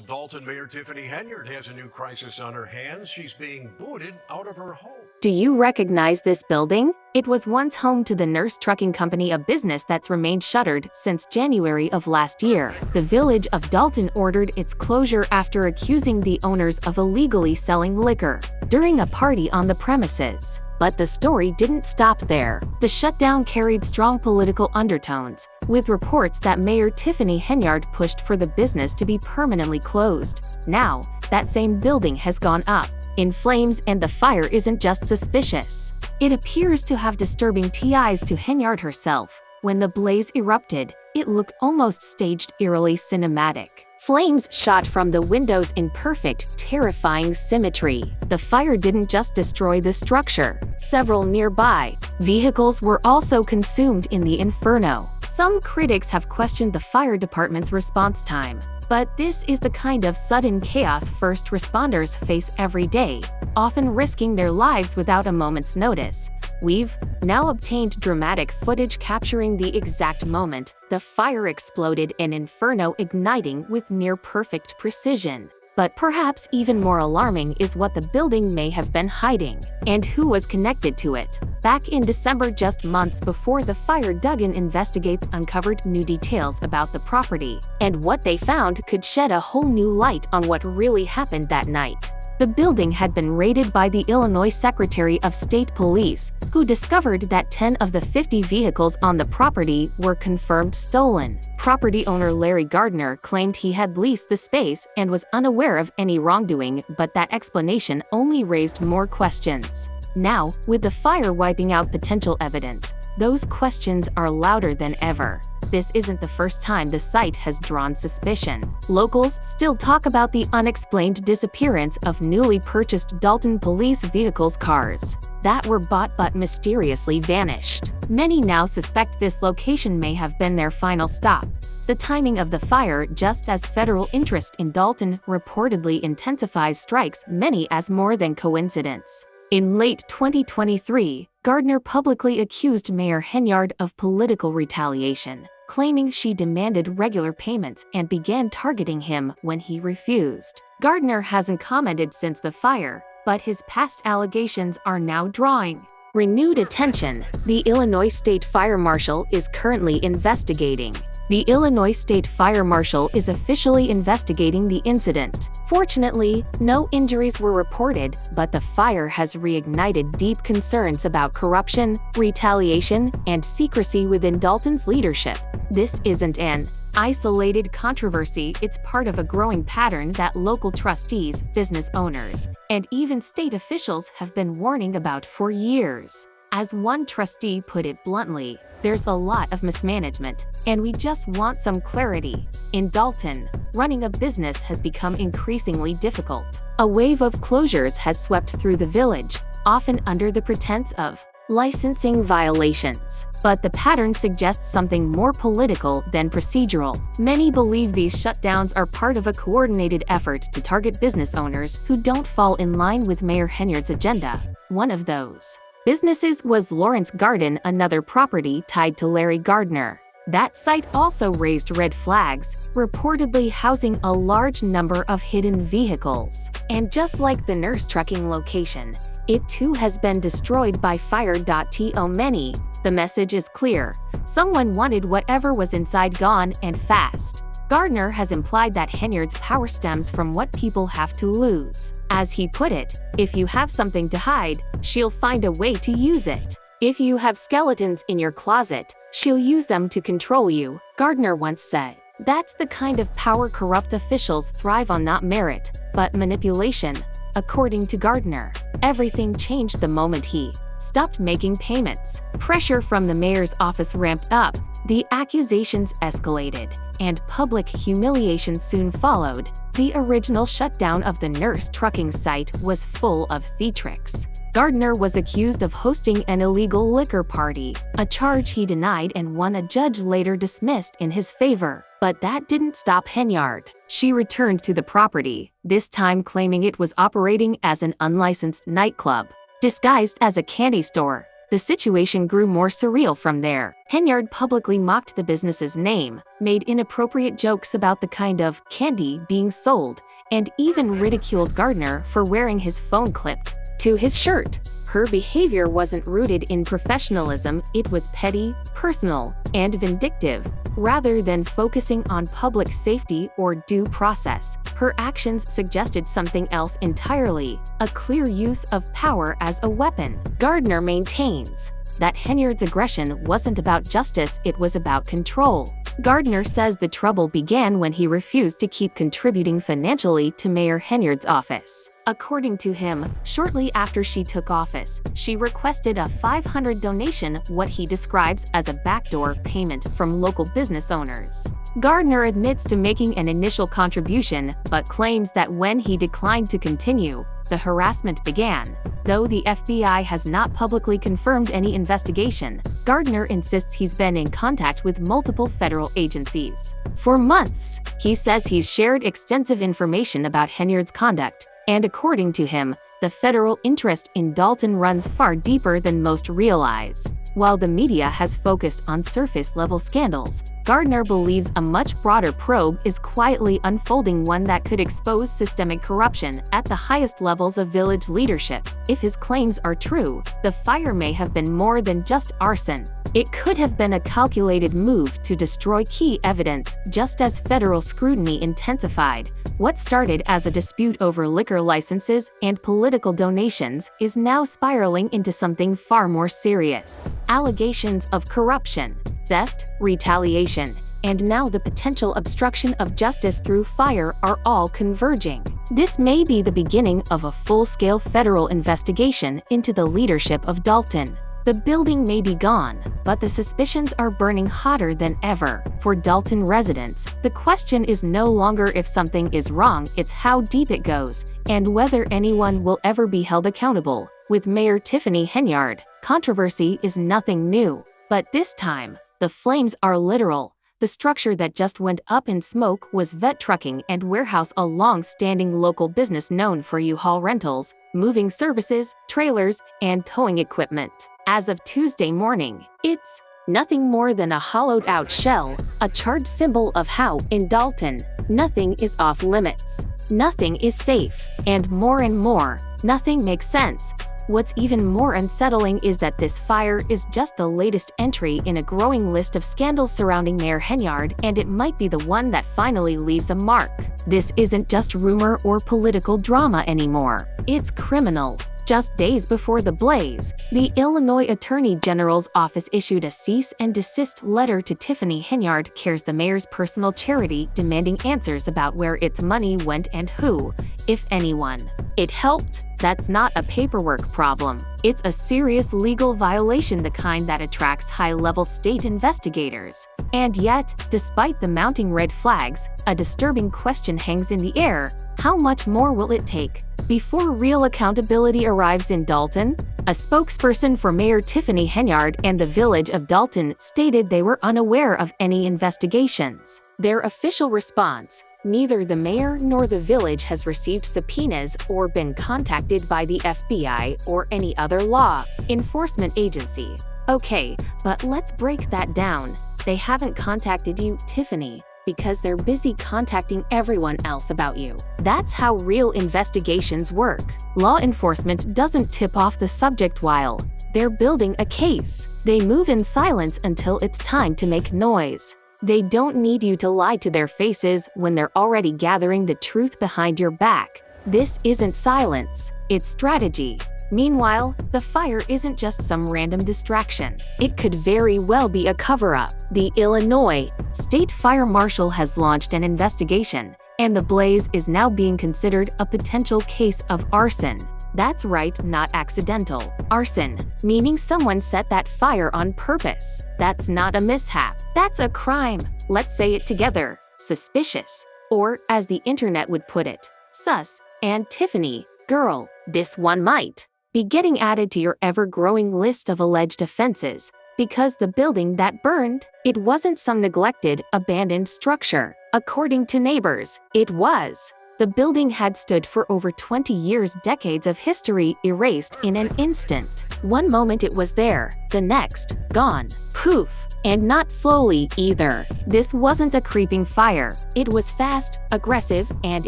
Well, Dolton Mayor Tiffany Henyard has a new crisis on her hands. She's being booted out of her home. Do you recognize this building? It was once home to the Nurse Trucking Company, a business that's remained shuttered since January of last year. The village of Dolton ordered its closure after accusing the owners of illegally selling liquor during a party on the premises. But the story didn't stop there. The shutdown carried strong political undertones, with reports that Mayor Tiffany Henyard pushed for the business to be permanently closed. Now, that same building has gone up in flames, and the fire isn't just suspicious. It appears to have disturbing ties to Henyard herself. When the blaze erupted, it looked almost staged, eerily cinematic. Flames shot from the windows in perfect, terrifying symmetry. The fire didn't just destroy the structure. Several nearby vehicles were also consumed in the inferno. Some critics have questioned the fire department's response time, but this is the kind of sudden chaos first responders face every day, often risking their lives without a moment's notice. We've now obtained dramatic footage capturing the exact moment the fire exploded, an inferno igniting with near-perfect precision. But perhaps even more alarming is what the building may have been hiding, and who was connected to it. Back in December, just months before the fire, Duggan Investigates uncovered new details about the property, and what they found could shed a whole new light on what really happened that night. The building had been raided by the Illinois Secretary of State Police, who discovered that 10 of the 50 vehicles on the property were confirmed stolen. Property owner Larry Gardner claimed he had leased the space and was unaware of any wrongdoing, but that explanation only raised more questions. Now, with the fire wiping out potential evidence, those questions are louder than ever. This isn't the first time the site has drawn suspicion. Locals still talk about the unexplained disappearance of newly purchased Dolton police vehicles, cars that were bought but mysteriously vanished. Many now suspect this location may have been their final stop. The timing of the fire, just as federal interest in Dolton reportedly intensifies, strikes many as more than coincidence. In late 2023, Gardner publicly accused Mayor Henyard of political retaliation, claiming she demanded regular payments and began targeting him when he refused. Gardner hasn't commented since the fire, but his past allegations are now drawing renewed attention. The Illinois State Fire Marshal is currently investigating. The Illinois State Fire Marshal is officially investigating the incident. Fortunately, no injuries were reported, but the fire has reignited deep concerns about corruption, retaliation, and secrecy within Dolton's leadership. This isn't an isolated controversy, it's part of a growing pattern that local trustees, business owners, and even state officials have been warning about for years. As one trustee put it bluntly, there's a lot of mismanagement, and we just want some clarity. In Dolton, running a business has become increasingly difficult. A wave of closures has swept through the village, often under the pretense of licensing violations. But the pattern suggests something more political than procedural. Many believe these shutdowns are part of a coordinated effort to target business owners who don't fall in line with Mayor Henyard's agenda. One of those businesses was Lawrence Garden, another property tied to Larry Gardner. That site also raised red flags, reportedly housing a large number of hidden vehicles. And just like the nurse trucking location, it too has been destroyed by fire. The message is clear: someone wanted whatever was inside gone, and fast. Gardner has implied that Henyard's power stems from what people have to lose. As he put it, if you have something to hide, she'll find a way to use it. If you have skeletons in your closet, she'll use them to control you, Gardner once said. That's the kind of power corrupt officials thrive on, not merit, but manipulation. According to Gardner, everything changed the moment he stopped making payments. Pressure from the mayor's office ramped up, the accusations escalated, and public humiliation soon followed. The original shutdown of the nurse trucking site was full of theatrics. Gardner was accused of hosting an illegal liquor party, a charge he denied and one a judge later dismissed in his favor. But that didn't stop Henyard. She returned to the property, this time claiming it was operating as an unlicensed nightclub, disguised as a candy store. The situation grew more surreal from there. Henyard publicly mocked the business's name, made inappropriate jokes about the kind of candy being sold, and even ridiculed Gardner for wearing his phone clipped to his shirt. Her behavior wasn't rooted in professionalism, it was petty, personal, and vindictive. Rather than focusing on public safety or due process, her actions suggested something else entirely, a clear use of power as a weapon. Gardner maintains that Henyard's aggression wasn't about justice, it was about control. Gardner says the trouble began when he refused to keep contributing financially to Mayor Henyard's office. According to him, shortly after she took office, she requested a $500 donation, what he describes as a backdoor payment from local business owners. Gardner admits to making an initial contribution, but claims that when he declined to continue, the harassment began. Though the FBI has not publicly confirmed any investigation, Gardner insists he's been in contact with multiple federal agencies. For months, he says he's shared extensive information about Henyard's conduct, and according to him, the federal interest in Dolton runs far deeper than most realize. While the media has focused on surface-level scandals, Gardner believes a much broader probe is quietly unfolding, one that could expose systemic corruption at the highest levels of village leadership. If his claims are true, the fire may have been more than just arson. It could have been a calculated move to destroy key evidence, just as federal scrutiny intensified. What started as a dispute over liquor licenses and political donations is now spiraling into something far more serious. Allegations of corruption, theft, retaliation, and now the potential obstruction of justice through fire are all converging. This may be the beginning of a full-scale federal investigation into the leadership of Dolton. The building may be gone, but the suspicions are burning hotter than ever. For Dolton residents, the question is no longer if something is wrong, it's how deep it goes, and whether anyone will ever be held accountable. With Mayor Tiffany Henyard, controversy is nothing new, but this time, the flames are literal. The structure that just went up in smoke was Vet Trucking and Warehouse, a long-standing local business known for U-Haul rentals, moving services, trailers, and towing equipment. As of Tuesday morning, it's nothing more than a hollowed-out shell, a charred symbol of how, in Dolton, nothing is off-limits. Nothing is safe, and more, nothing makes sense. What's even more unsettling is that this fire is just the latest entry in a growing list of scandals surrounding Mayor Henyard, and it might be the one that finally leaves a mark. This isn't just rumor or political drama anymore. It's criminal. Just days before the blaze, the Illinois Attorney General's office issued a cease and desist letter to Tiffany Henyard Cares, the mayor's personal charity, demanding answers about where its money went and who, if anyone, it helped. That's not a paperwork problem. It's a serious legal violation, the kind that attracts high-level state investigators. And yet, despite the mounting red flags, a disturbing question hangs in the air: how much more will it take before real accountability arrives in Dolton? A spokesperson for Mayor Tiffany Henyard and the village of Dolton stated they were unaware of any investigations. Their official response: neither the mayor nor the village has received subpoenas or been contacted by the FBI or any other law enforcement agency. Okay, but let's break that down. They haven't contacted you, Tiffany, because they're busy contacting everyone else about you. That's how real investigations work. Law enforcement doesn't tip off the subject while they're building a case. They move in silence until it's time to make noise. They don't need you to lie to their faces when they're already gathering the truth behind your back. This isn't silence, it's strategy. Meanwhile, the fire isn't just some random distraction. It could very well be a cover-up. The Illinois State Fire Marshal has launched an investigation, and the blaze is now being considered a potential case of arson. That's right, not accidental. Arson, meaning someone set that fire on purpose. That's not a mishap. That's a crime. Let's say it together. Suspicious. Or, as the internet would put it, sus. And Tiffany, girl, this one might be getting added to your ever-growing list of alleged offenses, because the building that burned, it wasn't some neglected, abandoned structure. According to neighbors, it was. The building had stood for over 20 years, decades of history erased in an instant. One moment it was there, the next, gone. Poof. And not slowly, either. This wasn't a creeping fire. It was fast, aggressive, and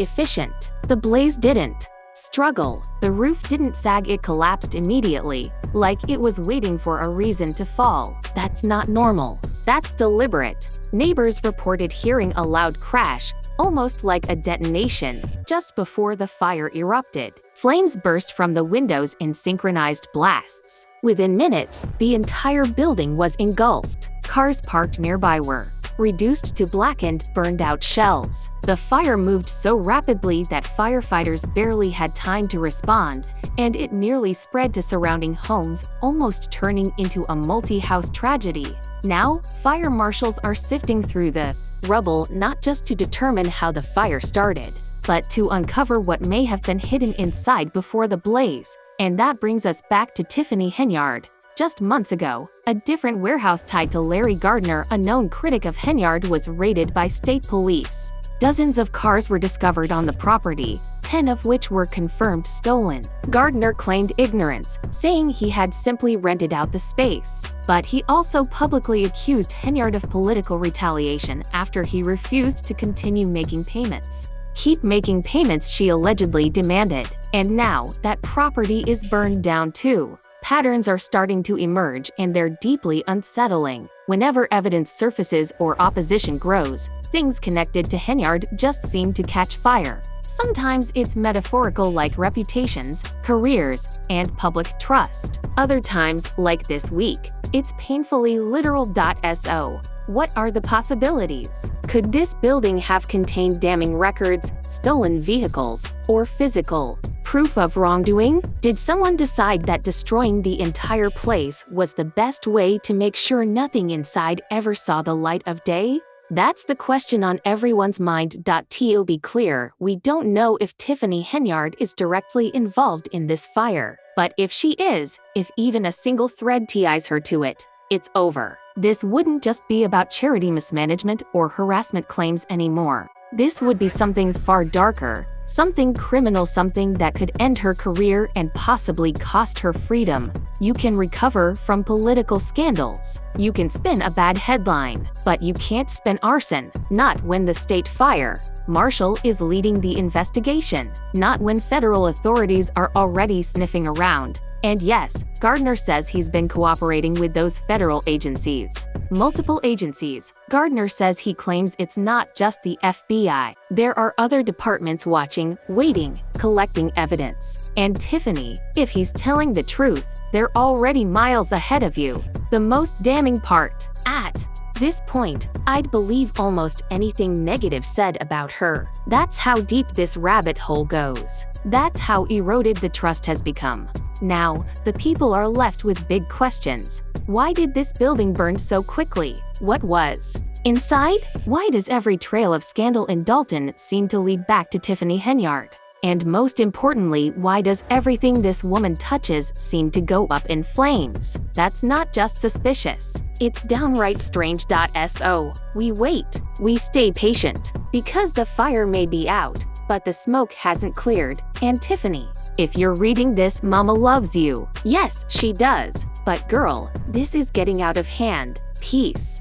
efficient. The blaze didn't struggle. The roof didn't sag, it collapsed immediately, like it was waiting for a reason to fall. That's not normal. That's deliberate. Neighbors reported hearing a loud crash, almost like a detonation, just before the fire erupted. Flames burst from the windows in synchronized blasts. Within minutes, the entire building was engulfed. Cars parked nearby were reduced to blackened, burned-out shells. The fire moved so rapidly that firefighters barely had time to respond, and it nearly spread to surrounding homes, almost turning into a multi-house tragedy. Now, fire marshals are sifting through the rubble not just to determine how the fire started, but to uncover what may have been hidden inside before the blaze. And that brings us back to Tiffany Henyard. Just months ago, a different warehouse tied to Larry Gardner, a known critic of Henyard, was raided by state police. Dozens of cars were discovered on the property, 10 of which were confirmed stolen. Gardner claimed ignorance, saying he had simply rented out the space. But he also publicly accused Henyard of political retaliation after he refused to continue making payments. Keep making payments, she allegedly demanded. And now, that property is burned down too. Patterns are starting to emerge, and they're deeply unsettling. Whenever evidence surfaces or opposition grows, things connected to Henyard just seem to catch fire. Sometimes it's metaphorical, like reputations, careers, and public trust. Other times, like this week, it's painfully literal. So, what are the possibilities? Could this building have contained damning records, stolen vehicles, or physical proof of wrongdoing? Did someone decide that destroying the entire place was the best way to make sure nothing inside ever saw the light of day? That's the question on everyone's mind. To be clear, we don't know if Tiffany Henyard is directly involved in this fire. But if she is, if even a single thread ties her to it, it's over. This wouldn't just be about charity mismanagement or harassment claims anymore. This would be something far darker, something criminal, something that could end her career and possibly cost her freedom. You can recover from political scandals. You can spin a bad headline, but you can't spin arson. Not when the state fire marshal is leading the investigation. Not when federal authorities are already sniffing around. And yes, Gardner says he's been cooperating with those federal agencies. Multiple agencies. Gardner says he claims it's not just the FBI. There are other departments watching, waiting, collecting evidence. And Tiffany, if he's telling the truth, they're already miles ahead of you. The most damning part. At this point, I'd believe almost anything negative said about her. That's how deep this rabbit hole goes. That's how eroded the trust has become. Now, the people are left with big questions. Why did this building burn so quickly? What was inside? Why does every trail of scandal in Dolton seem to lead back to Tiffany Henyard? And most importantly, why does everything this woman touches seem to go up in flames? That's not just suspicious. It's downright strange. So, we wait. We stay patient. Because the fire may be out, but the smoke hasn't cleared. And Tiffany, if you're reading this, Mama loves you. Yes, she does. But girl, this is getting out of hand. Peace.